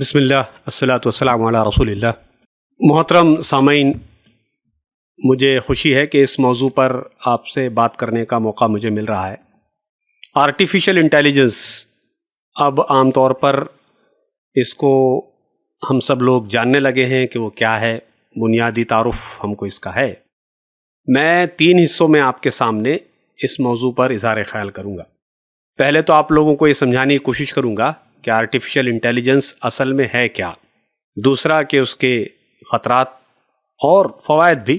بسم اللہ الصلاۃ والسلام علی رسول اللہ۔ محترم سامعین، مجھے خوشی ہے کہ اس موضوع پر آپ سے بات کرنے کا موقع مجھے مل رہا ہے۔ آرٹیفیشل انٹیلیجنس اب عام طور پر اس کو ہم سب لوگ جاننے لگے ہیں کہ وہ کیا ہے، بنیادی تعارف ہم کو اس کا ہے۔ میں 3 حصوں میں آپ کے سامنے اس موضوع پر اظہار خیال کروں گا۔ پہلے تو آپ لوگوں کو یہ سمجھانے کی کوشش کروں گا کہ آرٹیفیشل انٹیلیجنس اصل میں ہے کیا، دوسرا کہ اس کے خطرات اور فوائد بھی،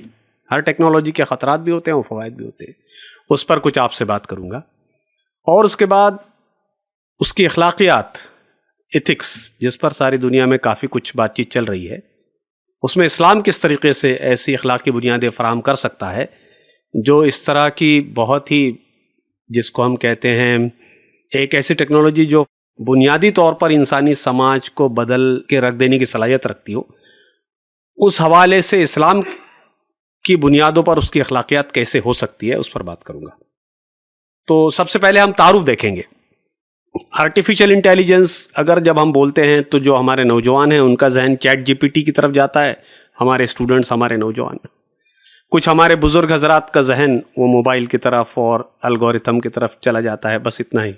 ہر ٹیکنالوجی کے خطرات بھی ہوتے ہیں اور فوائد بھی ہوتے ہیں، اس پر کچھ آپ سے بات کروں گا، اور اس کے بعد اس کی اخلاقیات، ایتھکس، جس پر ساری دنیا میں کافی کچھ بات چیت چل رہی ہے، اس میں اسلام کس طریقے سے ایسی اخلاقی بنیادیں فراہم کر سکتا ہے جو اس طرح کی بہت ہی، جس کو ہم کہتے ہیں ایک ایسی ٹیکنالوجی جو بنیادی طور پر انسانی سماج کو بدل کے رکھ دینے کی صلاحیت رکھتی ہو، اس حوالے سے اسلام کی بنیادوں پر اس کی اخلاقیات کیسے ہو سکتی ہے، اس پر بات کروں گا۔ تو سب سے پہلے ہم تعارف دیکھیں گے۔ آرٹیفیشل انٹیلیجنس اگر جب ہم بولتے ہیں تو جو ہمارے نوجوان ہیں ان کا ذہن چیٹ جی پی ٹی کی طرف جاتا ہے، ہمارے اسٹوڈنٹس، ہمارے نوجوان، کچھ ہمارے بزرگ حضرات کا ذہن وہ موبائل کی طرف اور الگورتھم کی طرف چلا جاتا ہے، بس اتنا ہی۔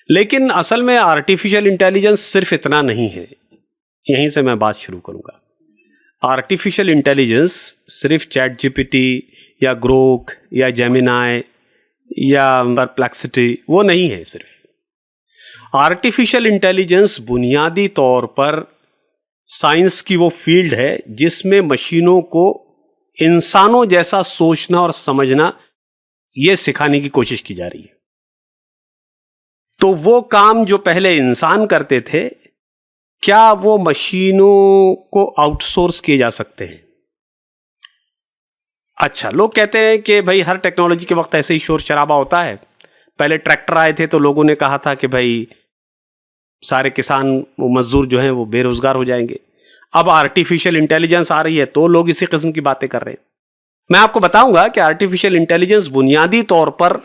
لیکن اصل میں آرٹیفیشل انٹیلیجنس صرف اتنا نہیں ہے، یہیں سے میں بات شروع کروں گا۔ آرٹیفیشل انٹیلیجنس صرف چیٹ جی پی ٹی یا گروک یا جیمینائی یا پرپلیکسٹی وہ نہیں ہے۔ صرف آرٹیفیشل انٹیلیجنس بنیادی طور پر سائنس کی وہ فیلڈ ہے جس میں مشینوں کو انسانوں جیسا سوچنا اور سمجھنا یہ سکھانے کی کوشش کی جا رہی ہے۔ تو وہ کام جو پہلے انسان کرتے تھے، کیا وہ مشینوں کو آؤٹ سورس کیے جا سکتے ہیں؟ اچھا، لوگ کہتے ہیں کہ بھائی ہر ٹیکنالوجی کے وقت ایسے ہی شور شرابہ ہوتا ہے۔ پہلے ٹریکٹر آئے تھے تو لوگوں نے کہا تھا کہ بھائی سارے کسان، وہ مزدور جو ہیں وہ بے روزگار ہو جائیں گے۔ اب آرٹیفیشل انٹیلیجنس آ رہی ہے تو لوگ اسی قسم کی باتیں کر رہے ہیں۔ میں آپ کو بتاؤں گا کہ آرٹیفیشل انٹیلیجنس بنیادی طور پر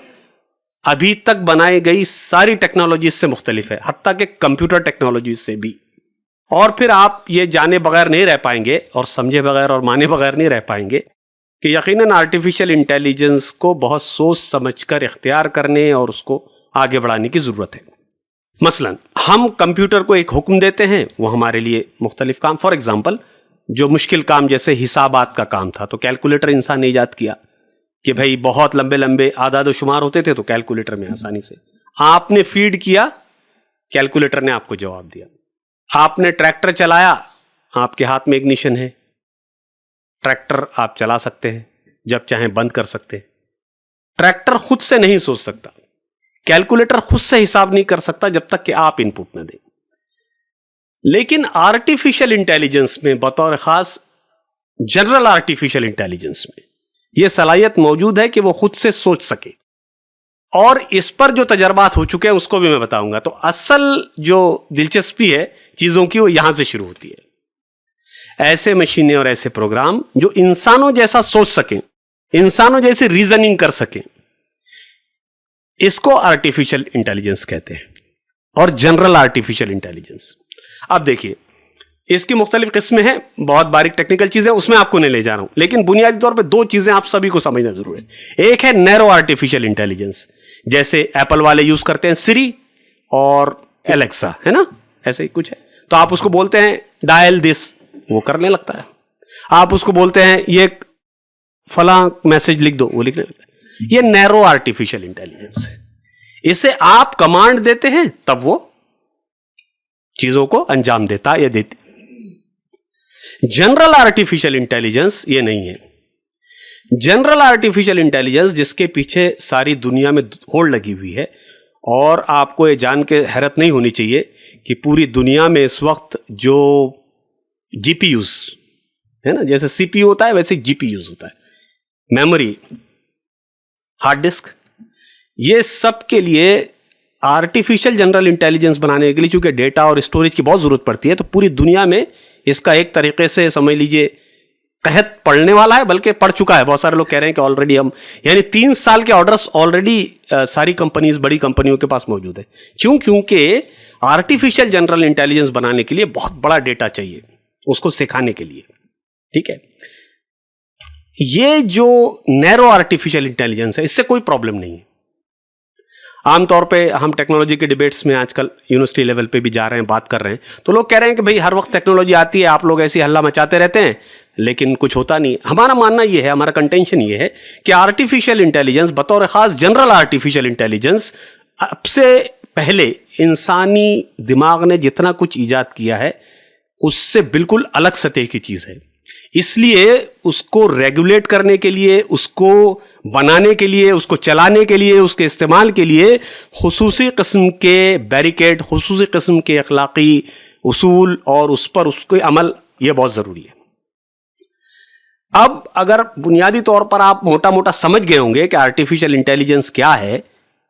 ابھی تک بنائی گئی ساری ٹیکنالوجیز سے مختلف ہے، حتیٰ کہ کمپیوٹر ٹیکنالوجیز سے بھی۔ اور پھر آپ یہ جانے بغیر نہیں رہ پائیں گے اور سمجھے بغیر اور مانے بغیر نہیں رہ پائیں گے کہ یقیناً آرٹیفیشل انٹیلیجنس کو بہت سوچ سمجھ کر اختیار کرنے اور اس کو آگے بڑھانے کی ضرورت ہے۔ مثلا ہم کمپیوٹر کو ایک حکم دیتے ہیں، وہ ہمارے لیے مختلف کام، فار ایگزامپل جو مشکل کام جیسے حسابات کا کام تھا تو کیلکولیٹر انسان نے ایجاد کیا کہ بھائی بہت لمبے لمبے اعداد و شمار ہوتے تھے تو کیلکولیٹر میں آسانی سے آپ نے فیڈ کیا، کیلکولیٹر نے آپ کو جواب دیا۔ آپ نے ٹریکٹر چلایا، آپ کے ہاتھ میں اگنیشن ہے، ٹریکٹر آپ چلا سکتے ہیں، جب چاہیں بند کر سکتے ہیں۔ ٹریکٹر خود سے نہیں سوچ سکتا، کیلکولیٹر خود سے حساب نہیں کر سکتا جب تک کہ آپ ان پٹ نہ دیں۔ لیکن آرٹیفیشل انٹیلیجنس میں بطور خاص جنرل آرٹیفیشل انٹیلیجنس میں یہ صلاحیت موجود ہے کہ وہ خود سے سوچ سکے، اور اس پر جو تجربات ہو چکے ہیں اس کو بھی میں بتاؤں گا۔ تو اصل جو دلچسپی ہے چیزوں کی وہ یہاں سے شروع ہوتی ہے۔ ایسے مشینیں اور ایسے پروگرام جو انسانوں جیسا سوچ سکیں، انسانوں جیسی ریزننگ کر سکیں، اس کو آرٹیفیشل انٹیلیجنس کہتے ہیں، اور جنرل آرٹیفیشل انٹیلیجنس۔ اب دیکھیے اس کی مختلف قسمیں ہیں، بہت باریک ٹیکنیکل چیزیں اس میں آپ کو نہیں لے جا رہا ہوں، لیکن بنیادی طور پہ 2 چیزیں آپ سبھی کو سمجھنا ضرور ہے۔ ایک ہے نیرو آرٹیفیشل انٹیلیجنس، جیسے ایپل والے یوز کرتے ہیں سری اور الیکسا، ہے نا، ایسے ہی کچھ ہے۔ تو آپ اس کو بولتے ہیں ڈائل دس، وہ کرنے لگتا ہے۔ آپ اس کو بولتے ہیں یہ فلاں میسج لکھ دو، وہ لکھنے لگتا ہے۔ یہ نیرو آرٹیفیشل انٹیلیجنس ہے۔ اسے آپ کمانڈ دیتے ہیں تب وہ چیزوں کو انجام دیتا یا دیتی۔ جنرل آرٹیفیشل انٹیلیجنس یہ نہیں ہے۔ جنرل آرٹیفیشل انٹیلیجنس جس کے پیچھے ساری دنیا میں ہوڑ لگی ہوئی ہے، اور آپ کو یہ جان کے حیرت نہیں ہونی چاہیے کہ پوری دنیا میں اس وقت جو جی پی یوز ہے نا، جیسے سی پی یو ہوتا ہے ویسے جی پی یوز ہوتا ہے، میموری، ہارڈ ڈسک، یہ سب کے لیے آرٹیفیشل جنرل انٹیلیجنس بنانے کے لیے چونکہ ڈیٹا اور اسٹوریج کی بہت ضرورت پڑتی ہے، تو پوری دنیا میں اس کا ایک طریقے سے سمجھ لیجئے قحط پڑنے والا ہے، بلکہ پڑ چکا ہے۔ بہت سارے لوگ کہہ رہے ہیں کہ آلریڈی ہم، یعنی 3 سال کے آرڈرز آلریڈی ساری کمپنیز، بڑی کمپنیوں کے پاس موجود ہے۔ کیونکہ آرٹیفیشل جنرل انٹیلیجنس بنانے کے لیے بہت بڑا ڈیٹا چاہیے اس کو سکھانے کے لیے. ٹھیک ہے, یہ جو نیرو آرٹیفیشل انٹیلیجنس ہے اس سے کوئی پرابلم نہیں ہے. عام طور پہ ہم ٹیکنالوجی کے ڈیبیٹس میں آج کل یونیورسٹی لیول پہ بھی جا رہے ہیں, بات کر رہے ہیں, تو لوگ کہہ رہے ہیں کہ بھئی ہر وقت ٹیکنالوجی آتی ہے, آپ لوگ ایسی ہلہ مچاتے رہتے ہیں لیکن کچھ ہوتا نہیں. ہمارا ماننا یہ ہے, ہمارا کنٹینشن یہ ہے کہ آرٹیفیشل انٹیلیجنس بطور خاص جنرل آرٹیفیشل انٹیلیجنس اب سے پہلے انسانی دماغ نے جتنا کچھ ایجاد کیا ہے اس سے بالکل الگ سطح کی چیز ہے. اس لیے اس کو ریگولیٹ کرنے کے لیے, اس کو بنانے کے لیے, اس کو چلانے کے لیے, اس کے استعمال کے لیے خصوصی قسم کے بیریکیڈ, خصوصی قسم کے اخلاقی اصول اور اس پر اس کے عمل یہ بہت ضروری ہے. اب اگر بنیادی طور پر آپ موٹا موٹا سمجھ گئے ہوں گے کہ آرٹیفیشل انٹیلیجنس کیا ہے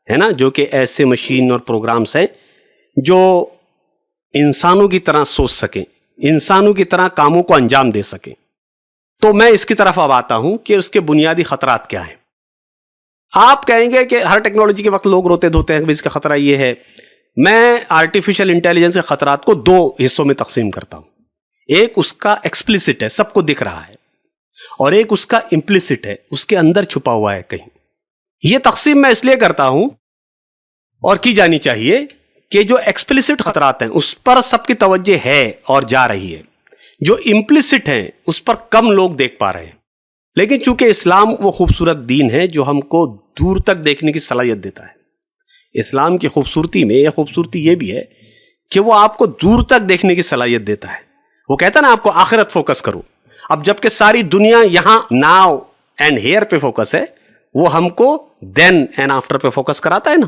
نا, جو کہ ایسے مشین اور پروگرامز ہیں جو انسانوں کی طرح سوچ سکیں, انسانوں کی طرح کاموں کو انجام دے سکیں, تو میں اس کی طرف اب آتا ہوں کہ اس کے بنیادی خطرات کیا ہیں. آپ کہیں گے کہ ہر ٹیکنالوجی کے وقت لوگ روتے دھوتے ہیں کہ اس کا خطرہ یہ ہے. میں آرٹیفیشل انٹیلیجنس کے خطرات کو دو حصوں میں تقسیم کرتا ہوں. ایک اس کا ایکسپلیسٹ ہے, سب کو دکھ رہا ہے, اور ایک اس کا امپلیسٹ ہے, اس کے اندر چھپا ہوا ہے کہیں. یہ تقسیم میں اس لیے کرتا ہوں اور کی جانی چاہیے کہ جو ایکسپلیسٹ خطرات ہیں اس پر سب کی توجہ ہے اور جا رہی ہے, جو امپلیسٹ ہیں اس پر کم لوگ دیکھ پا رہے ہیں. لیکن چونکہ اسلام وہ خوبصورت دین ہے جو ہم کو دور تک دیکھنے کی صلاحیت دیتا ہے. اسلام کی خوبصورتی میں یہ خوبصورتی یہ بھی ہے کہ وہ آپ کو دور تک دیکھنے کی صلاحیت دیتا ہے. وہ کہتا ہے نا آپ کو آخرت فوکس کرو. اب جبکہ ساری دنیا یہاں ناؤ اینڈ ہیئر پہ فوکس ہے, وہ ہم کو دین اینڈ آفٹر پہ فوکس کراتا ہے نا.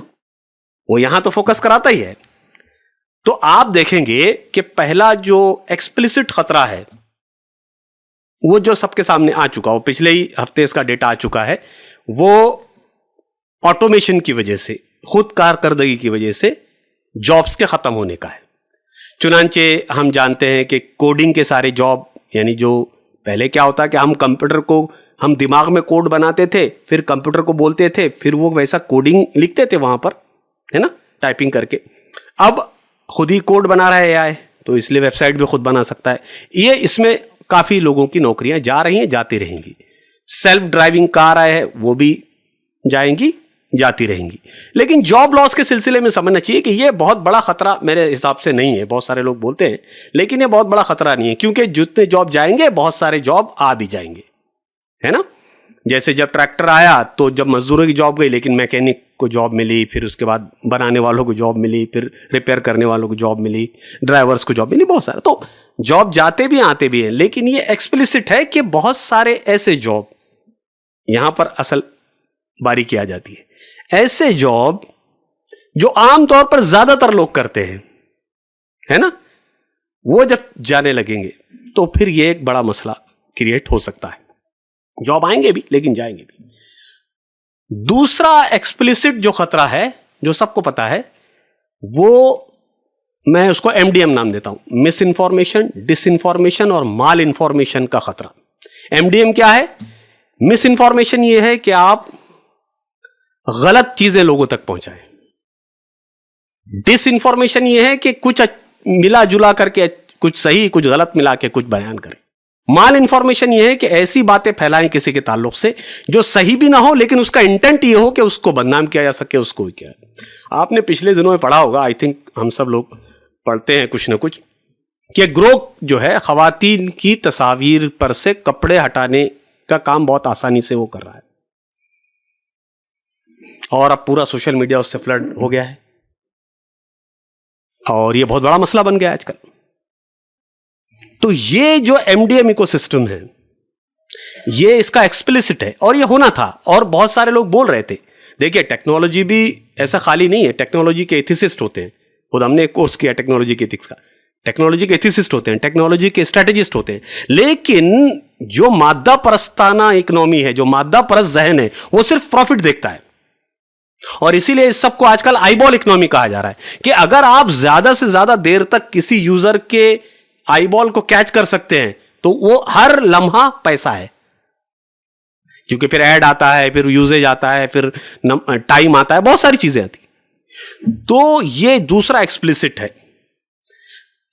وہ یہاں تو فوکس کراتا ہی ہے. تو آپ دیکھیں گے کہ پہلا جو ایکسپلیسٹ خطرہ ہے وہ جو سب کے سامنے آ چکا, وہ پچھلے ہی ہفتے اس کا ڈیٹا آ چکا ہے, وہ آٹومیشن کی وجہ سے, خود کارکردگی کی وجہ سے جابس کے ختم ہونے کا ہے. چنانچہ ہم جانتے ہیں کہ کوڈنگ کے سارے جاب, یعنی جو پہلے کیا ہوتا ہے کہ ہم کمپیوٹر کو, ہم دماغ میں کوڈ بناتے تھے, پھر کمپیوٹر کو بولتے تھے, پھر وہ ویسا کوڈنگ لکھتے تھے وہاں پر, ہے نا, ٹائپنگ کر کے. اب خود ہی کوڈ بنا رہا ہے اے آئی, تو اس لیے ویب سائٹ بھی خود بنا سکتا ہے. یہ اس میں کافی لوگوں کی نوکریاں جا رہی ہیں, جاتی رہیں گی. سیلف ڈرائیونگ کار آئے ہیں, وہ بھی جائیں گی, جاتی رہیں گی. لیکن جاب لاس کے سلسلے میں سمجھنا چاہیے کہ یہ بہت بڑا خطرہ میرے حساب سے نہیں ہے. بہت سارے لوگ بولتے ہیں لیکن یہ بہت بڑا خطرہ نہیں ہے, کیونکہ جتنے جاب جائیں گے بہت سارے جاب آ بھی جائیں گے, ہے نا. جیسے جب ٹریکٹر آیا تو جب مزدوروں کی جاب گئی, لیکن میکینک کو جاب ملی, پھر اس کے بعد بنانے والوں کو جاب ملی, پھر ریپیئر کرنے والوں کو جاب ملی, ڈرائیورز کو جاب ملی, بہت سارے. تو جاب جاتے بھی آتے بھی ہیں, لیکن یہ ایکسپلیسٹ ہے کہ بہت سارے ایسے جاب, یہاں پر اصل باری کی آ جاتی ہے, ایسے جاب جو عام طور پر زیادہ تر لوگ کرتے ہیں, ہے نا, وہ جب جانے لگیں گے تو پھر یہ ایک بڑا مسئلہ کریٹ ہو سکتا ہے. جاب آئیں گے بھی لیکن جائیں گے بھی. دوسرا ایکسپلیسٹ جو خطرہ ہے, جو سب کو پتا ہے, وہ میں اس کو MDM نام دیتا ہوں, مس انفارمیشن, ڈس انفارمیشن اور مال انفارمیشن کا خطرہ. MDM کیا ہے؟ مس انفارمیشن یہ ہے کہ آپ غلط چیزیں لوگوں تک پہنچائیں. ڈس انفارمیشن یہ ہے کہ کچھ ملا جلا کر کے, کچھ صحیح کچھ غلط ملا کے کچھ بیان کریں. مال انفارمیشن یہ ہے کہ ایسی باتیں پھیلائیں کسی کے تعلق سے جو صحیح بھی نہ ہو, لیکن اس کا انٹینٹ یہ ہو کہ اس کو بدنام کیا جا سکے, اس کو کیا. آپ نے پچھلے دنوں میں پڑھا ہوگا, آئی تھنک ہم سب لوگ پڑھتے ہیں کچھ نہ کچھ, کہ گروہ جو ہے خواتین کی تصاویر پر سے کپڑے ہٹانے کا کام بہت آسانی سے وہ کر رہا ہے, اور اب پورا سوشل میڈیا اس سے فلڈ ہو گیا ہے, اور یہ بہت بڑا مسئلہ بن گیا ہے آج کل. تو یہ جو MDM ایکو سسٹم ہے, یہ اس کا ایکسپلیسٹ ہے, اور یہ ہونا تھا, اور بہت سارے لوگ بول رہے تھے. دیکھیے ٹیکنالوجی بھی ایسا خالی نہیں ہے, ٹیکنالوجی کے ایتھسسٹ ہوتے ہیں. خود ہم نے ایک کورس کیا ٹیکنالوجی کے ایتھکس کا. ٹیکنالوجی کے ایتھسسٹ ہوتے ہیں, ٹیکنالوجی کے اسٹریٹجسٹ ہوتے ہیں, لیکن جو مادہ پرستانہ اکنامی ہے, جو مادہ پرست ذہن ہے, وہ صرف پروفٹ دیکھتا ہے. اور اسی لیے اس سب کو آج کل آئی بال اکنامی کہا جا رہا ہے, کہ اگر آپ زیادہ سے زیادہ دیر تک کسی یوزر کے آئی بال کو کیچ کر سکتے ہیں تو وہ ہر لمحہ پیسہ ہے, کیونکہ پھر ایڈ آتا ہے, پھر یوزیج آتا ہے, پھر ٹائم آتا ہے, بہت ساری چیزیں آتی. تو یہ دوسرا ایکسپلیسٹ ہے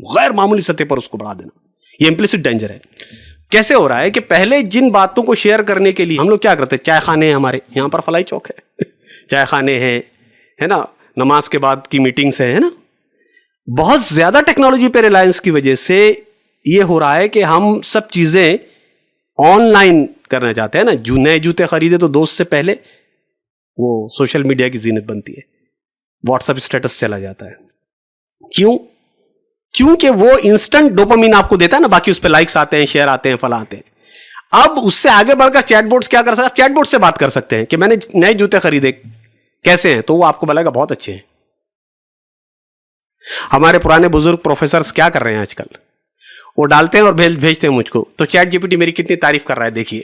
غیر معمولی سطح پر اس کو بڑھا دینا. یہ امپلیسٹ ڈینجر ہے. کیسے ہو رہا ہے کہ پہلے جن باتوں کو شیئر کرنے کے لیے ہم لوگ کیا کرتے ہیں, چائے خانے ہیں ہمارے یہاں پر, فلائی چوک ہے, چائے خانے ہیں, ہے نا, نماز کے بعد کی میٹنگس ہیں, ہے نا. بہت زیادہ ٹیکنالوجی پہ ریلائنس کی وجہ سے یہ ہو رہا ہے کہ ہم سب چیزیں آن لائن کرنا چاہتے ہیں نا. جو نئے جوتے خریدے تو دوست سے پہلے وہ سوشل میڈیا کی زینت بنتی ہے, واٹس ایپ اسٹیٹس چلا جاتا ہے. کیوں؟ چونکہ وہ انسٹنٹ ڈوپامین آپ کو دیتا ہے نا, باقی اس پہ لائکس آتے ہیں, شیئر آتے ہیں, فلاں آتے ہیں. اب اس سے آگے بڑھ کر چیٹ بوٹس کیا کر سکتے ہیں, آپ چیٹ بوٹ سے بات کر سکتے ہیں کہ میں نے نئے جوتے خریدے, کیسے ہیں, تو وہ آپ کو بولے گا بہت اچھے ہیں. ہمارے پرانے بزرگ پروفیسرز کیا کر رہے ہیں آج کل, وہ ڈالتے ہیں اور بھیجتے ہیں مجھ کو, تو چیٹ جی پی ٹی میری کتنی تعریف کر رہا ہے دیکھیے.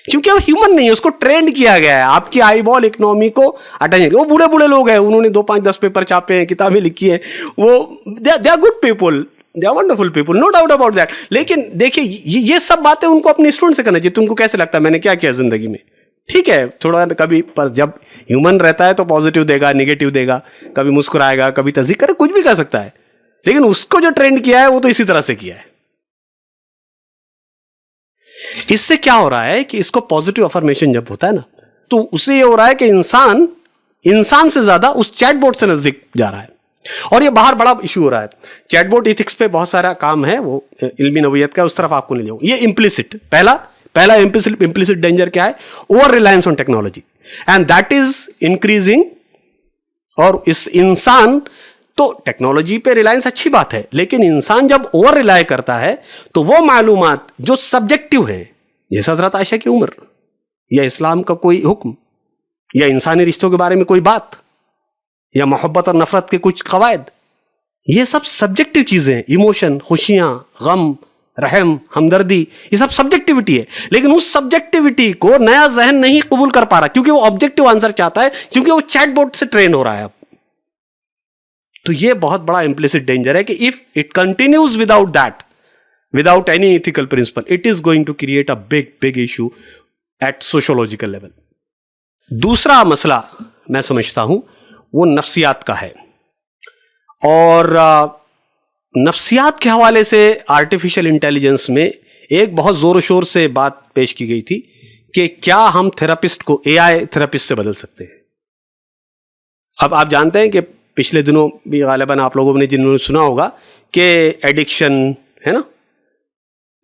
کیونکہ وہ ہیومن نہیں ہے, اس کو ٹرینڈ کیا گیا ہے آپ کی آئی بال اکنامی کو اٹینشن. وہ بوڑھے بوڑھے لوگ ہیں, انہوں نے 2, 5, 10 پیپر چھاپے ہیں, کتابیں لکھی ہیں, وہ they are good people, they are wonderful people, no doubt about that. لیکن دیکھیے یہ سب باتیں ان کو اپنے اسٹوڈنٹ سے کرنا چاہیے. تم کو کیسے لگتا ہے میں نے کیا کیا زندگی میں, ٹھیک ہے تھوڑا کبھی, پر جب ہیومن رہتا ہے تو پازیٹیو دے گا, نگیٹو دے گا, کبھی مسکرائے گا, کبھی تصدیق کرے, کچھ بھی کر سکتا ہے. لیکن اس کو جو ٹرینڈ کیا ہے وہ تو اسی طرح سے کیا ہے. اس سے کیا ہو رہا ہے کہ اس کو پازیٹیو افرمیشن جب ہوتا ہے نا, تو اسے یہ ہو رہا ہے کہ انسان سے زیادہ اس چیٹ بوٹ سے نزدیک جا رہا ہے. اور یہ باہر بڑا ایشو ہو رہا ہے. چیٹ بوٹ ایتھکس پہ بہت سارا کام ہے, وہ علمی نوعیت کا, اس طرف آپ کو نہیں جاؤں. یہ امپلیسٹ پہلا امپلیسٹ ڈینجر کیا ہے, over reliance on technology, and that is increasing. اور اس انسان تو ٹیکنالوجی پہ ریلائنس اچھی بات ہے, لیکن انسان جب اوور ریلائی کرتا ہے تو وہ معلومات جو سبجیکٹو ہیں, جیسے حضرت عائشہ کی عمر, یا اسلام کا کوئی حکم, یا انسانی رشتوں کے بارے میں کوئی بات, یا محبت اور نفرت کے کچھ قواعد, یہ سب سبجیکٹو چیزیں ہیں. ایموشن, خوشیاں, غم, رحم, ہمدردی, یہ سب سبجیکٹیوٹی ہے. لیکن اس سبجیکٹیوٹی کو نیا ذہن نہیں قبول کر پا رہا, کیونکہ وہ آبجیکٹو آنسر چاہتا ہے, کیونکہ وہ چیٹ بوٹ سے ٹرین ہو رہا ہے. تو یہ بہت بڑا امپلیسٹ ڈینجر ہے کہ if it continues without any ethical principle, it is going to create a big issue at sociological level. دوسرا مسئلہ میں سمجھتا ہوں وہ نفسیات کا ہے. اور نفسیات کے حوالے سے آرٹیفیشل انٹیلیجنس میں ایک بہت زور و شور سے بات پیش کی گئی تھی کہ کیا ہم تھراپسٹ کو اے آئی تھراپسٹ سے بدل سکتے ہیں. اب آپ جانتے ہیں کہ پچھلے دنوں بھی غالباً آپ لوگوں نے جنہوں نے سنا ہوگا کہ ایڈکشن ہے نا,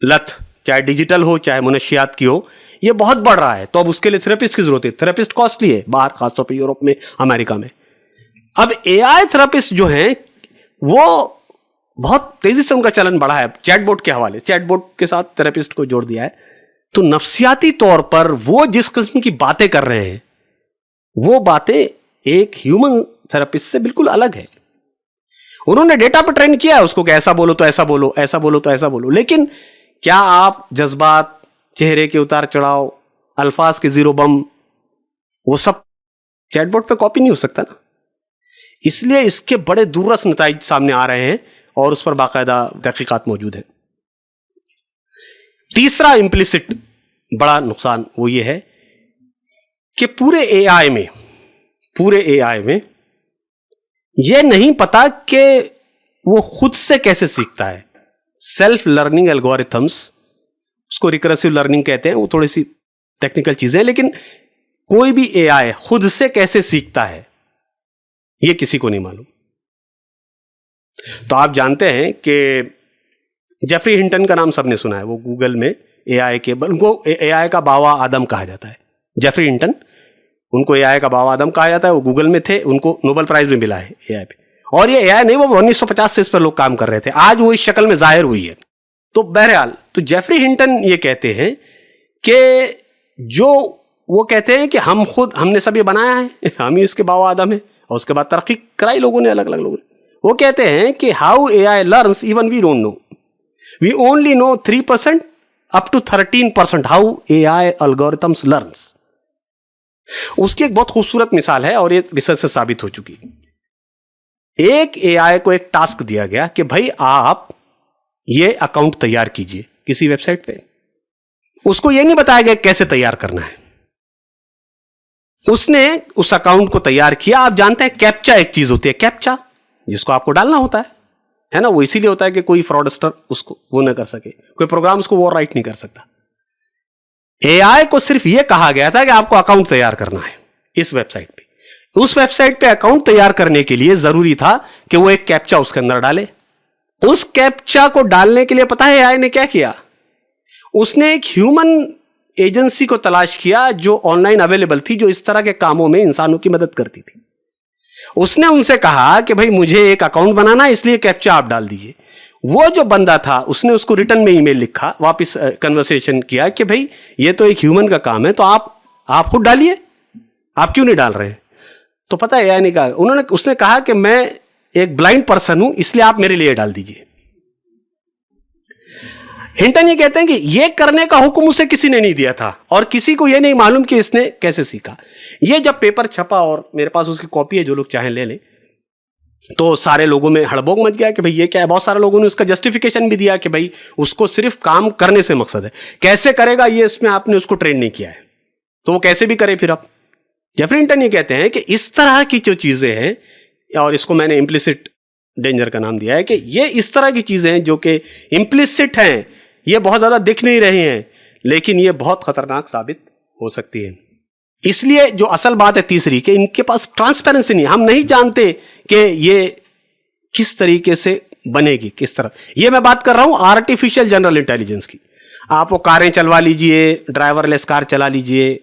لت, چاہے ڈیجیٹل ہو چاہے منشیات کی ہو, یہ بہت بڑھ رہا ہے. تو اب اس کے لیے تھراپسٹ کی ضرورت ہے. تھراپسٹ کاسٹلی ہے باہر, خاص طور پہ یورپ میں, امریکہ میں. اب اے آئی تھراپسٹ جو ہیں وہ بہت تیزی سے ان کا چلن بڑھا ہے چیٹ بوٹ کے حوالے. چیٹ بوٹ کے ساتھ تھراپسٹ کو جوڑ دیا ہے. تو نفسیاتی طور پر وہ جس قسم کی باتیں کر رہے ہیں, وہ باتیں ایک ہیومن تھراپسٹ سے بالکل الگ ہے. انہوں نے ڈیٹا پہ ٹرین کیا ہے اس کو کہ ایسا بولو تو ایسا بولو, ایسا بولو تو ایسا بولو. لیکن کیا آپ جذبات, چہرے کے اتار چڑھاؤ, الفاظ کے زیرو بم, وہ سب چیٹ بوٹ پہ کاپی نہیں ہو سکتا نا. اس لیے اس کے بڑے دورس نتائج سامنے آ رہے ہیں اور اس پر باقاعدہ تحقیقات موجود ہیں. تیسرا امپلیسٹ بڑا نقصان وہ یہ ہے کہ پورے اے آئی میں یہ نہیں پتا کہ وہ خود سے کیسے سیکھتا ہے. سیلف لرننگ الگورتھمس, اس کو ریکرسیو لرننگ کہتے ہیں, وہ تھوڑی سی ٹیکنیکل چیزیں ہیں. لیکن کوئی بھی اے آئی خود سے کیسے سیکھتا ہے یہ کسی کو نہیں معلوم. تو آپ جانتے ہیں کہ جیفری ہنٹن کا نام سب نے سنا ہے. وہ گوگل میں اے آئی کے, ان کو اے آئی کا باوا آدم کہا جاتا ہے. جیفری ہنٹن, ان کو اے آئی کا باوا آدم کہا جاتا ہے. وہ گوگل میں تھے, ان کو نوبل پرائز بھی ملا ہے اے آئی پہ. اور یہ اے آئی نہیں, وہ 1950 سے اس پر لوگ کام کر رہے تھے. آج وہ اس شکل میں ظاہر ہوئی ہے. تو بہرحال تو جیفری ہنٹن یہ کہتے ہیں کہ جو وہ کہتے ہیں کہ ہم نے سب یہ بنایا ہے, ہم ہی اس کے باوا آدم ہیں, اور اس کے بعد ترقی کرائی لوگوں نے, الگ الگ لوگوں نے. وہ کہتے ہیں کہ how AI learns even we don't know, we only know 3% up to 13% how AI algorithms learns. اس کی ایک بہت خوبصورت مثال ہے اور یہ ریسرچ سے ثابت ہو چکی. ایک اے آئی کو ایک ٹاسک دیا گیا کہ بھائی آپ یہ اکاؤنٹ تیار کیجئے کسی ویب سائٹ پہ. اس کو یہ نہیں بتایا گیا کیسے تیار کرنا ہے. اس نے اس اکاؤنٹ کو تیار کیا. آپ جانتے ہیں کیپچا ایک چیز ہوتی ہے, کیپچا, جس کو آپ کو ڈالنا ہوتا ہے. ہے نا, وہ اسی لیے ہوتا ہے کہ کوئی فراڈسٹر اس کو وہ نہ کر سکے, کوئی پروگرام اس کو اوور رائٹ نہیں کر سکتا. اے آئی کو صرف یہ کہا گیا تھا کہ آپ کو اکاؤنٹ تیار کرنا ہے اس ویب سائٹ پہ. اس ویب سائٹ پہ اکاؤنٹ تیار کرنے کے لیے ضروری تھا کہ وہ ایک کیپچا اس کے اندر ڈالے. اس کیپچا کو ڈالنے کے لیے پتا ہے اے آئی نے کیا کیا؟ اس نے ایک ہیومن ایجنسی کو تلاش کیا جو آن لائن اویلیبل تھی, جو اس طرح کے کاموں میں انسانوں کی مدد کرتی تھی. اس نے ان سے کہا کہ بھائی مجھے ایک اکاؤنٹ بنانا ہے, اس لیے کیپچا آپ ڈال دیجئے. وہ جو بندہ تھا اس نے اس کو ریٹرن میں ای میل لکھا, واپس کنورسیشن کیا کہ بھائی یہ تو ایک ہیومن کا کام ہے, تو آپ خود ڈالیے, آپ کیوں نہیں ڈال رہے ہیں؟ تو پتہ ہے نہیں کہا, اس نے کہا کہ میں ایک بلائنڈ پرسن ہوں, اس لیے آپ میرے لیے ڈال دیجئے. ہنٹن یہ کہتے ہیں کہ یہ کرنے کا حکم اسے کسی نے نہیں دیا تھا, اور کسی کو یہ نہیں معلوم کہ اس نے کیسے سیکھا. یہ جب پیپر چھپا اور میرے پاس اس کی کاپی ہے, جو لوگ چاہیں لے لیں, تو سارے لوگوں میں ہڑبوک مچ گیا کہ بھئی یہ کیا ہے. بہت سارے لوگوں نے اس کا جسٹیفیکیشن بھی دیا کہ بھئی اس کو صرف کام کرنے سے مقصد ہے, کیسے کرے گا یہ اس میں آپ نے اس کو ٹرین نہیں کیا ہے, تو وہ کیسے بھی کرے. پھر اب جیفری ہنٹن یہ کہتے ہیں کہ اس طرح کی جو چیزیں ہیں, اور اس کو میں نے امپلیسٹ ڈینجر کا نام دیا ہے, کہ یہ اس طرح کی چیزیں ہیں جو کہ امپلیسٹ ہیں, یہ بہت زیادہ دکھ نہیں رہی ہیں, لیکن یہ بہت خطرناک ثابت ہو سکتی ہیں. اس لیے جو اصل بات ہے تیسری, کہ ان کے پاس ٹرانسپیرنسی نہیں, ہم نہیں جانتے کہ یہ کس طریقے سے بنے گی, کس طرح. یہ میں بات کر رہا ہوں آرٹیفیشل جنرل انٹیلیجنس کی. آپ وہ کاریں چلوا لیجئے, ڈرائیور لیس کار چلا لیجئے,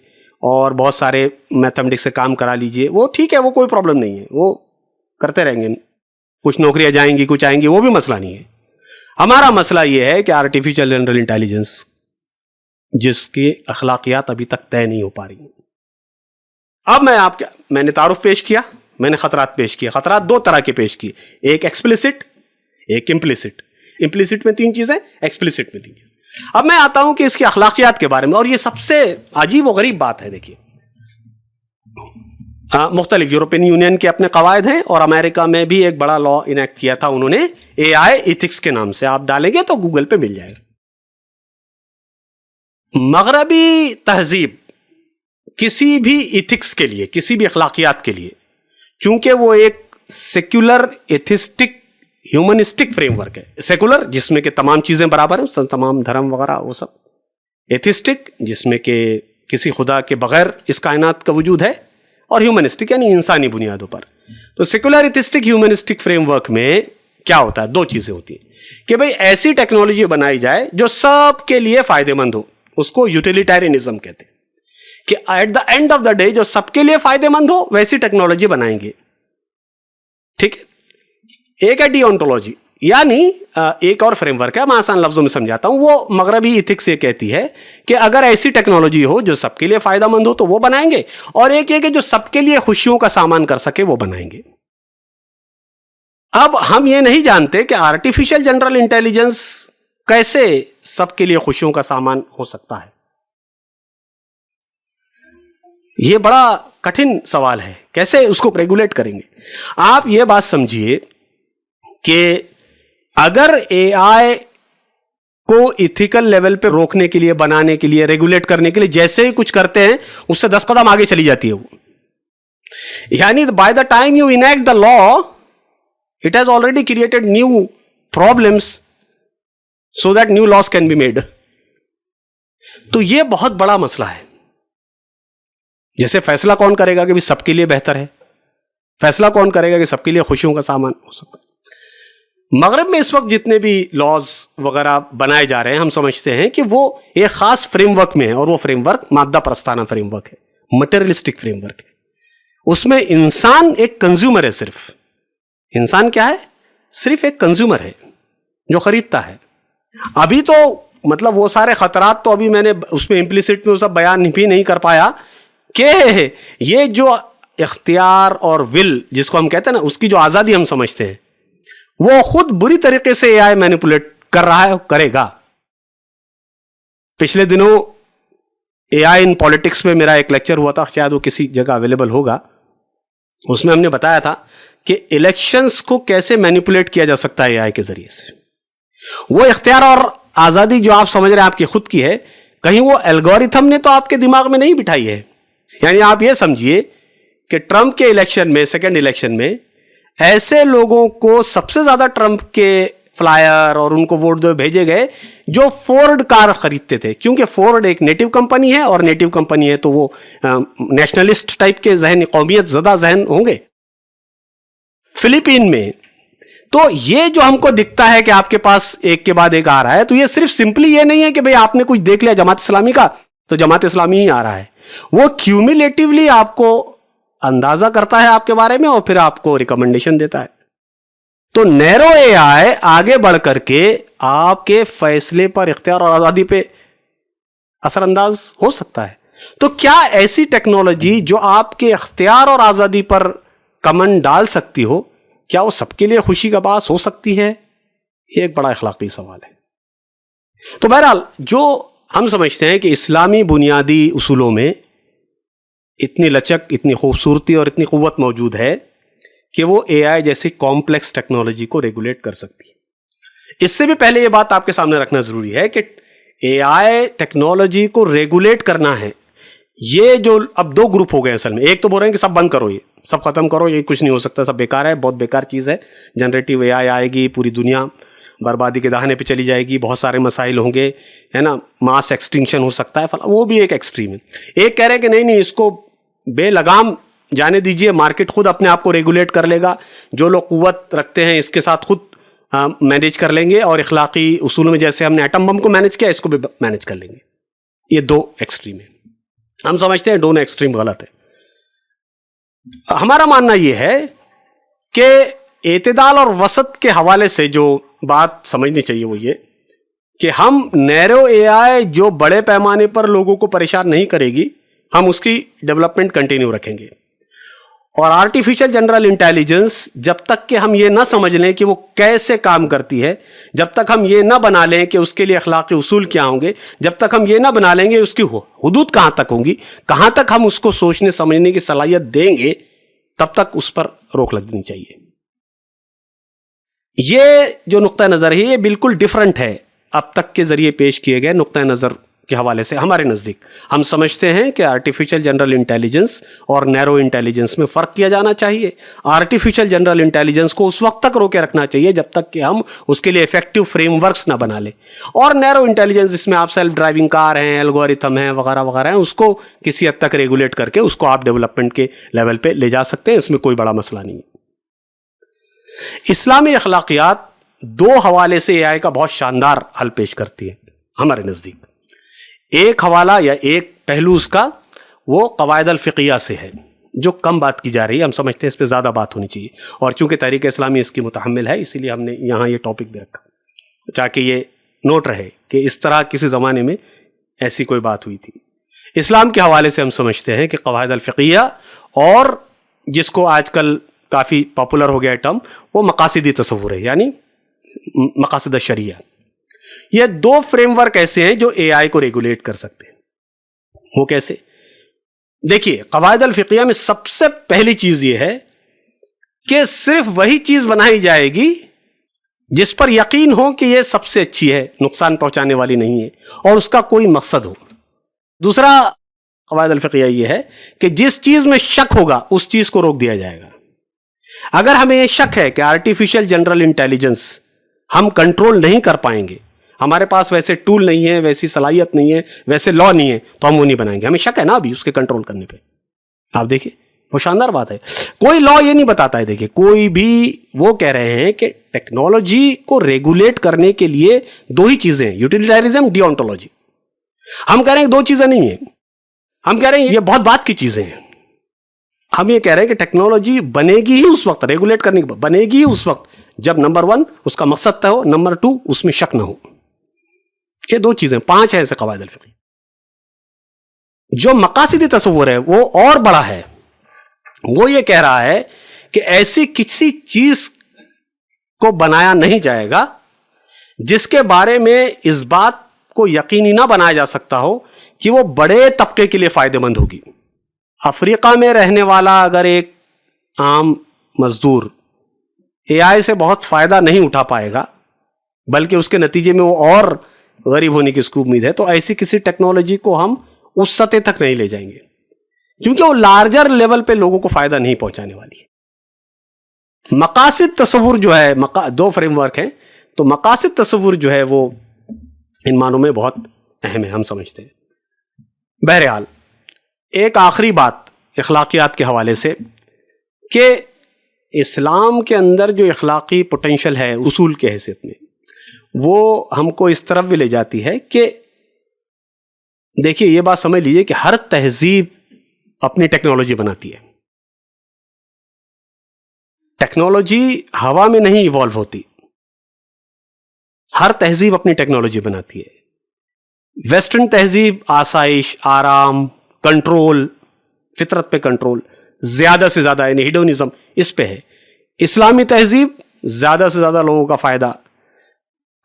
اور بہت سارے میتھمیٹکس سے کام کرا لیجئے, وہ ٹھیک ہے, وہ کوئی پرابلم نہیں ہے, وہ کرتے رہیں گے. کچھ نوکریاں جائیں گی, کچھ آئیں گی, وہ بھی مسئلہ نہیں ہے. ہمارا مسئلہ یہ ہے کہ آرٹیفیشل جنرل انٹیلیجنس جس کی اخلاقیات ابھی تک طے نہیں ہو پا رہی ہیں. اب میں نے تعارف پیش کیا, میں نے خطرات پیش کیے. خطرات دو طرح کے پیش کیے, ایک ایکسپلیسٹ, ایک امپلیسٹ. امپلیسٹ میں 3 چیزیں, ایکسپلیسٹ میں 3 چیزیں. اب میں آتا ہوں کہ اس کی اخلاقیات کے بارے میں, اور یہ سب سے عجیب و غریب بات ہے. دیکھیے, مختلف یورپین یونین کے اپنے قواعد ہیں, اور امریکہ میں بھی ایک بڑا لا انیکٹ کیا تھا انہوں نے, اے آئی ایتھکس کے نام سے. آپ ڈالیں گے تو گوگل پہ مل جائے گا. مغربی تہذیب کسی بھی ایتھکس کے لیے, کسی بھی اخلاقیات کے لیے, چونکہ وہ ایک سیکولر ایتھسٹک ہیومنسٹک فریم ورک ہے. سیکولر جس میں کہ تمام چیزیں برابر ہیں, تمام دھرم وغیرہ وہ سب. ایتھسٹک جس میں کہ کسی خدا کے بغیر اس کائنات کا وجود ہے, اور ہیومنسٹک یعنی انسانی بنیادوں پر. تو سیکولر ایتھسٹک ہیومنسٹک فریم ورک میں کیا ہوتا ہے, 2 چیزیں ہوتی ہیں کہ بھئی ایسی ٹیکنالوجی بنائی جائے جو سب کے لیے فائدے مند ہو. اس کو یوٹیلیٹیرینزم کہتے ہیں, کہ at the end of the day جو سب کے لیے فائدے مند ہو ویسی ٹیکنالوجی بنائیں گے. ٹھیک ہے. ایک ہے ڈیونٹولوجی, یعنی ایک اور فریم ورک ہے, میں آسان لفظوں میں سمجھاتا ہوں. وہ مغربی ایتھکس یہ کہتی ہے کہ اگر ایسی ٹیکنالوجی ہو جو سب کے لیے فائدہ مند ہو تو وہ بنائیں گے, اور ایک یہ کہ جو سب کے لیے خوشیوں کا سامان کر سکے وہ بنائیں گے. اب ہم یہ نہیں جانتے کہ آرٹیفیشل جنرل انٹیلیجنس کیسے سب کے لیے خوشیوں کا سامان ہو سکتا ہے. یہ بڑا کٹھن سوال ہے, کیسے اس کو ریگولیٹ کریں گے. آپ یہ بات سمجھیے کہ اگر اے آئی کو ایتھیکل لیول پہ روکنے کے لیے, بنانے کے لیے, ریگولیٹ کرنے کے لیے جیسے ہی کچھ کرتے ہیں اس سے 10 قدم آگے چلی جاتی ہے وہ. یعنی by the time you enact the law it has already created new problems so that new laws can be made. تو یہ بہت بڑا مسئلہ ہے. جیسے فیصلہ کون کرے گا کہ بھی سب کے لیے بہتر ہے, فیصلہ کون کرے گا کہ سب کے لیے خوشیوں کا سامان ہو سکتا ہے. مغرب میں اس وقت جتنے بھی لاز وغیرہ بنائے جا رہے ہیں ہم سمجھتے ہیں کہ وہ ایک خاص فریم ورک میں ہے, اور وہ فریم ورک مادہ پرستانہ فریم ورک ہے, مٹیریلسٹک فریم ورک ہے. اس میں انسان ایک کنزیومر ہے. صرف انسان کیا ہے, صرف ایک کنزیومر ہے جو خریدتا ہے. ابھی تو مطلب وہ سارے خطرات تو ابھی میں نے اس میں امپلیسٹ میں وہ سب بیان بھی نہیں کر پایا کہ یہ جو اختیار اور ول جس کو ہم کہتے ہیں نا, اس کی جو آزادی ہم سمجھتے ہیں, وہ خود بری طریقے سے اے آئی مینیپولیٹ کر رہا ہے, کرے گا. پچھلے دنوں اے آئی ان پالیٹکس پہ میرا ایک لیکچر ہوا تھا, شاید وہ کسی جگہ اویلیبل ہوگا. اس میں ہم نے بتایا تھا کہ الیکشنز کو کیسے مینیپولیٹ کیا جا سکتا ہے اے آئی کے ذریعے سے. وہ اختیار اور آزادی جو آپ سمجھ رہے ہیں آپ کی خود کی ہے, کہیں وہ الگوریتھم نے تو آپ کے دماغ میں نہیں بٹھائی ہے. یعنی آپ یہ سمجھیے کہ ٹرمپ کے الیکشن میں, سیکنڈ الیکشن میں, ایسے لوگوں کو سب سے زیادہ ٹرمپ کے فلائر اور ان کو ووٹ بھیجے گئے جو فورڈ کار خریدتے تھے، کیونکہ فورڈ ایک نیٹو کمپنی ہے، اور نیٹو کمپنی ہے تو وہ نیشنلسٹ ٹائپ کے ذہن، قومیت زدہ ذہن ہوں گے۔ فلپین میں تو یہ جو ہم کو دکھتا ہے کہ آپ کے پاس ایک کے بعد ایک آ رہا ہے، تو یہ صرف سمپلی یہ نہیں ہے کہ بھئی آپ نے کچھ دیکھ لیا جماعت اسلامی کا تو جماعت اسلامی ہی آ رہا ہے، وہ کیومولیٹیولی آپ کو اندازہ کرتا ہے آپ کے بارے میں اور پھر آپ کو ریکمنڈیشن دیتا ہے۔ تو نیرو اے آئی آگے بڑھ کر کے آپ کے فیصلے پر، اختیار اور آزادی پہ اثر انداز ہو سکتا ہے۔ تو کیا ایسی ٹیکنالوجی جو آپ کے اختیار اور آزادی پر کمن ڈال سکتی ہو، کیا وہ سب کے لیے خوشی کا باعث ہو سکتی ہے؟ یہ ایک بڑا اخلاقی سوال ہے۔ تو بہرحال جو ہم سمجھتے ہیں کہ اسلامی بنیادی اصولوں میں اتنی لچک، اتنی خوبصورتی اور اتنی قوت موجود ہے کہ وہ اے آئی جیسی کمپلیکس ٹیکنالوجی کو ریگولیٹ کر سکتی ہے۔ اس سے بھی پہلے یہ بات آپ کے سامنے رکھنا ضروری ہے کہ اے آئی ٹیکنالوجی کو ریگولیٹ کرنا ہے، یہ جو اب دو گروپ ہو گئے اصل میں، ایک تو بول رہے ہیں کہ سب بند کرو، یہ سب ختم کرو، یہ کچھ نہیں ہو سکتا، سب بیکار ہے، بہت بیکار چیز ہے، جنریٹو اے آئی آئے گی، پوری دنیا بربادی کے دہانے پہ چلی جائے گی، بہت سارے مسائل ہوں گے، ہے نا، ماس ایکسٹنکشن ہو سکتا ہے، وہ بھی ایک ایکسٹریم ہے۔ ایک کہہ رہے ہیں کہ نہیں اس کو بے لگام جانے دیجئے، مارکیٹ خود اپنے آپ کو ریگولیٹ کر لے گا، جو لوگ قوت رکھتے ہیں اس کے ساتھ خود مینیج کر لیں گے، اور اخلاقی اصول میں جیسے ہم نے ایٹم بم کو مینیج کیا اس کو بھی مینیج کر لیں گے۔ یہ دو ایکسٹریم ہیں، ہم سمجھتے ہیں دونوں ایکسٹریم غلط ہے۔ ہمارا ماننا یہ ہے کہ اعتدال اور وسط کے حوالے سے جو بات سمجھنی چاہیے وہ یہ کہ ہم نیرو اے آئی جو بڑے پیمانے پر لوگوں کو پریشان نہیں کرے گی، ہم اس کی ڈیولپمنٹ کنٹینیو رکھیں گے، اور آرٹیفیشل جنرل انٹیلیجنس جب تک کہ ہم یہ نہ سمجھ لیں کہ وہ کیسے کام کرتی ہے، جب تک ہم یہ نہ بنا لیں کہ اس کے لیے اخلاقی اصول کیا ہوں گے، جب تک ہم یہ نہ بنا لیں گے اس کی حدود کہاں تک ہوں گی، کہاں تک ہم اس کو سوچنے سمجھنے کی صلاحیت دیں گے، تب تک اس پر روک لگنی چاہیے۔ یہ جو نقطہ نظر ہے یہ بالکل ڈیفرنٹ ہے اب تک کے ذریعے پیش کیے گئے نقطہ نظر کے حوالے سے۔ ہمارے نزدیک ہم سمجھتے ہیں کہ آرٹیفیشل جنرل انٹیلیجنس اور نیرو انٹیلیجنس میں فرق کیا جانا چاہیے۔ آرٹیفیشل جنرل انٹیلیجنس کو اس وقت تک روکے رکھنا چاہیے جب تک کہ ہم اس کے لیے افیکٹو فریم ورکس نہ بنا لیں، اور نیرو انٹیلیجنس جس میں آپ سیلف ڈرائیونگ کار ہیں، الگورتھم ہیں، وغیرہ وغیرہ ہیں، اس کو کسی حد تک ریگولیٹ کر کے اس کو آپ ڈیولپمنٹ کے لیول پہ لے جا سکتے ہیں، اس میں کوئی بڑا مسئلہ نہیں ہے۔ اسلامی اخلاقیات دو حوالے سے اے آئی کا بہت شاندار حل پیش کرتی ہے ہمارے نزدیک۔ ایک حوالہ یا ایک پہلو اس کا وہ قواعد الفقیہ سے ہے، جو کم بات کی جا رہی ہے، ہم سمجھتے ہیں اس پہ زیادہ بات ہونی چاہیے، اور چونکہ تحریک اسلامی اس کی متحمل ہے اسی لیے ہم نے یہاں یہ ٹاپک بھی رکھا تاکہ یہ نوٹ رہے کہ اس طرح کسی زمانے میں ایسی کوئی بات ہوئی تھی۔ اسلام کے حوالے سے ہم سمجھتے ہیں کہ قواعد الفقیہ، اور جس کو آج کل کافی پاپولر ہو گیا ٹرم، وہ مقاصدی تصور ہے، یعنی مقاصد الشریعہ۔ یہ دو فریم ورک ایسے ہیں جو اے آئی کو ریگولیٹ کر سکتے ہیں۔ وہ کیسے؟ دیکھیے، قواعد الفقیہ میں سب سے پہلی چیز یہ ہے کہ صرف وہی چیز بنائی جائے گی جس پر یقین ہو کہ یہ سب سے اچھی ہے، نقصان پہنچانے والی نہیں ہے، اور اس کا کوئی مقصد ہو۔ دوسرا قواعد الفقیہ یہ ہے کہ جس چیز میں شک ہوگا اس چیز کو روک دیا جائے گا۔ اگر ہمیں یہ شک ہے کہ آرٹیفیشل جنرل انٹیلیجنس ہم کنٹرول نہیں کر پائیں گے، ہمارے پاس ویسے ٹول نہیں ہے، ویسی صلاحیت نہیں ہے، ویسے لا نہیں ہے، تو ہم وہ نہیں بنائیں گے۔ ہمیں شک ہے نا ابھی اس کے کنٹرول کرنے پہ۔ آپ دیکھیں وہ شاندار بات ہے، کوئی لا یہ نہیں بتاتا ہے۔ دیکھیں کوئی بھی وہ کہہ رہے ہیں کہ ٹیکنالوجی کو ریگولیٹ کرنے کے لیے دو ہی چیزیں ہیں، یوٹیلیٹریزم، ڈیونٹولوجی۔ ہم کہہ رہے ہیں کہ دو چیزیں نہیں ہیں، ہم کہہ رہے ہیں یہ بہت بات کی چیزیں ہیں۔ ہم یہ کہہ رہے ہیں کہ ٹیکنالوجی بنے گی ہی اس وقت، ریگولیٹ کرنے کی بنے گی ہی اس وقت جب نمبر 1 اس کا مقصد طے ہو، نمبر 2 اس میں شک نہ ہو۔ یہ دو چیزیں، 5 ہیں ایسے قواعد الفقہ۔ جو مقاصدی تصور ہے وہ اور بڑا ہے، وہ یہ کہہ رہا ہے کہ ایسی کسی چیز کو بنایا نہیں جائے گا جس کے بارے میں اس بات کو یقینی نہ بنایا جا سکتا ہو کہ وہ بڑے طبقے کے لیے فائدہ مند ہوگی۔ افریقہ میں رہنے والا اگر ایک عام مزدور اے آئی سے بہت فائدہ نہیں اٹھا پائے گا، بلکہ اس کے نتیجے میں وہ اور غریب ہونے کی اس کو امید ہے، تو ایسی کسی ٹیکنالوجی کو ہم اس سطح تک نہیں لے جائیں گے، کیونکہ وہ لارجر لیول پہ لوگوں کو فائدہ نہیں پہنچانے والی ہے۔ مقاصد تصور جو ہے، دو فریم ورک ہیں، تو مقاصد تصور جو ہے وہ ان معنوں میں بہت اہم ہے، ہم سمجھتے ہیں۔ بہرحال ایک آخری بات اخلاقیات کے حوالے سے، کہ اسلام کے اندر جو اخلاقی پوٹینشل ہے اصول کے حیثیت میں، وہ ہم کو اس طرف بھی لے جاتی ہے کہ دیکھیے یہ بات سمجھ لیجئے کہ ہر تہذیب اپنی ٹیکنالوجی بناتی ہے۔ ٹیکنالوجی ہوا میں نہیں ایوالو ہوتی، ہر تہذیب اپنی ٹیکنالوجی بناتی ہے۔ ویسٹرن تہذیب آسائش، آرام، کنٹرول، فطرت پہ کنٹرول، زیادہ سے زیادہ یعنی ہیڈونزم اس پہ ہے۔ اسلامی تہذیب زیادہ سے زیادہ لوگوں کا فائدہ،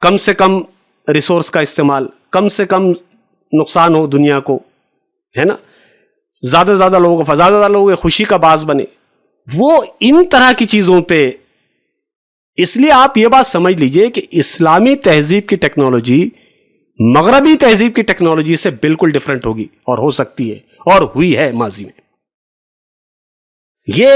کم سے کم ریسورس کا استعمال، کم سے کم نقصان ہو دنیا کو، ہے نا، زیادہ سے زیادہ لوگوں کو، زیادہ لوگوں کی خوشی کا باعث بنے، وہ ان طرح کی چیزوں پہ۔ اس لیے آپ یہ بات سمجھ لیجئے کہ اسلامی تہذیب کی ٹیکنالوجی مغربی تہذیب کی ٹیکنالوجی سے بالکل ڈیفرنٹ ہوگی، اور ہو سکتی ہے اور ہوئی ہے ماضی میں۔ یہ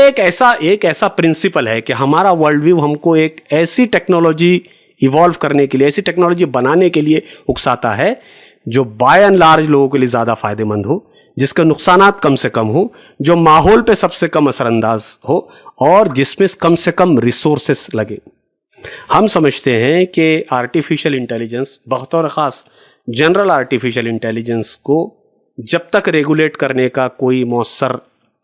ایک ایسا پرنسپل ہے کہ ہمارا ورلڈ ویو ہم کو ایک ایسی ٹیکنالوجی ایوالو کرنے کے لیے، ایسی ٹیکنالوجی بنانے کے لیے اکساتا ہے جو بائی اینڈ لارج لوگوں کے لیے زیادہ فائدہ مند ہو، جس کے نقصانات کم سے کم ہو، جو ماحول پہ سب سے کم اثر انداز ہو، اور جس میں کم سے کم ریسورسز لگے۔ ہم سمجھتے ہیں کہ آرٹیفیشل انٹیلیجنس، بطور خاص جنرل آرٹیفیشل انٹیلیجنس کو جب تک ریگولیٹ کرنے کا کوئی مؤثر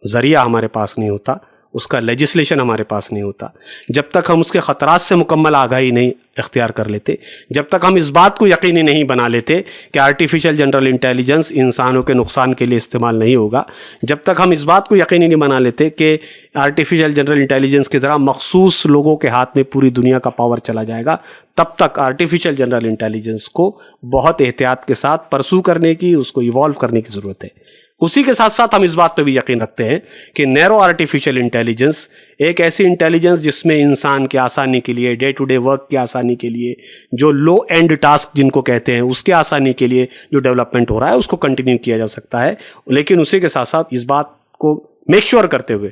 ذریعہ ہمارے پاس نہیں ہوتا، اس کا لیجسلیشن ہمارے پاس نہیں ہوتا، جب تک ہم اس کے خطرات سے مکمل آگاہی نہیں اختیار کر لیتے، جب تک ہم اس بات کو یقینی نہیں بنا لیتے کہ آرٹیفیشل جنرل انٹیلیجنس انسانوں کے نقصان کے لیے استعمال نہیں ہوگا، جب تک ہم اس بات کو یقینی نہیں بنا لیتے کہ آرٹیفیشل جنرل انٹیلیجنس کی ذرا مخصوص لوگوں کے ہاتھ میں پوری دنیا کا پاور چلا جائے گا، تب تک آرٹیفیشل جنرل انٹیلیجنس کو بہت احتیاط کے ساتھ پرسو کرنے کی، اس کو ایوالو کرنے کی ضرورت ہے۔ اسی کے ساتھ ساتھ ہم اس بات پہ بھی یقین رکھتے ہیں کہ نیرو آرٹیفیشل انٹیلیجنس ایک ایسی انٹیلیجنس جس میں انسان کے آسانی کے لیے، ڈے ٹو ڈے ورک کی آسانی کے لیے، جو لو اینڈ ٹاسک جن کو کہتے ہیں اس کے آسانی کے لیے جو ڈیولپمنٹ ہو رہا ہے اس کو کنٹینیو کیا جا سکتا ہے، لیکن اسی کے ساتھ ساتھ اس بات کو میک شیور کرتے ہوئے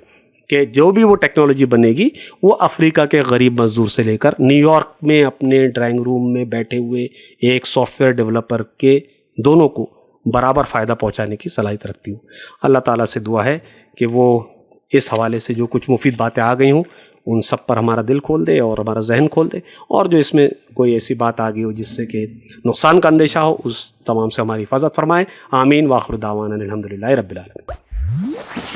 کہ جو بھی وہ ٹیکنالوجی بنے گی وہ افریقہ کے غریب مزدور سے لے کر نیو یارک میں اپنے ڈرائنگ روم میں بیٹھے ہوئے ایک سافٹ ویئر ڈیولپر کے دونوں کو برابر فائدہ پہنچانے کی صلاحیت رکھتی ہوں۔ اللہ تعالیٰ سے دعا ہے کہ وہ اس حوالے سے جو کچھ مفید باتیں آ گئی ہوں ان سب پر ہمارا دل کھول دے اور ہمارا ذہن کھول دے، اور جو اس میں کوئی ایسی بات آ گئی ہو جس سے کہ نقصان کا اندیشہ ہو اس تمام سے ہماری حفاظت فرمائے۔ آمین۔ وآخر دعوانا الحمدللہ رب العالمین۔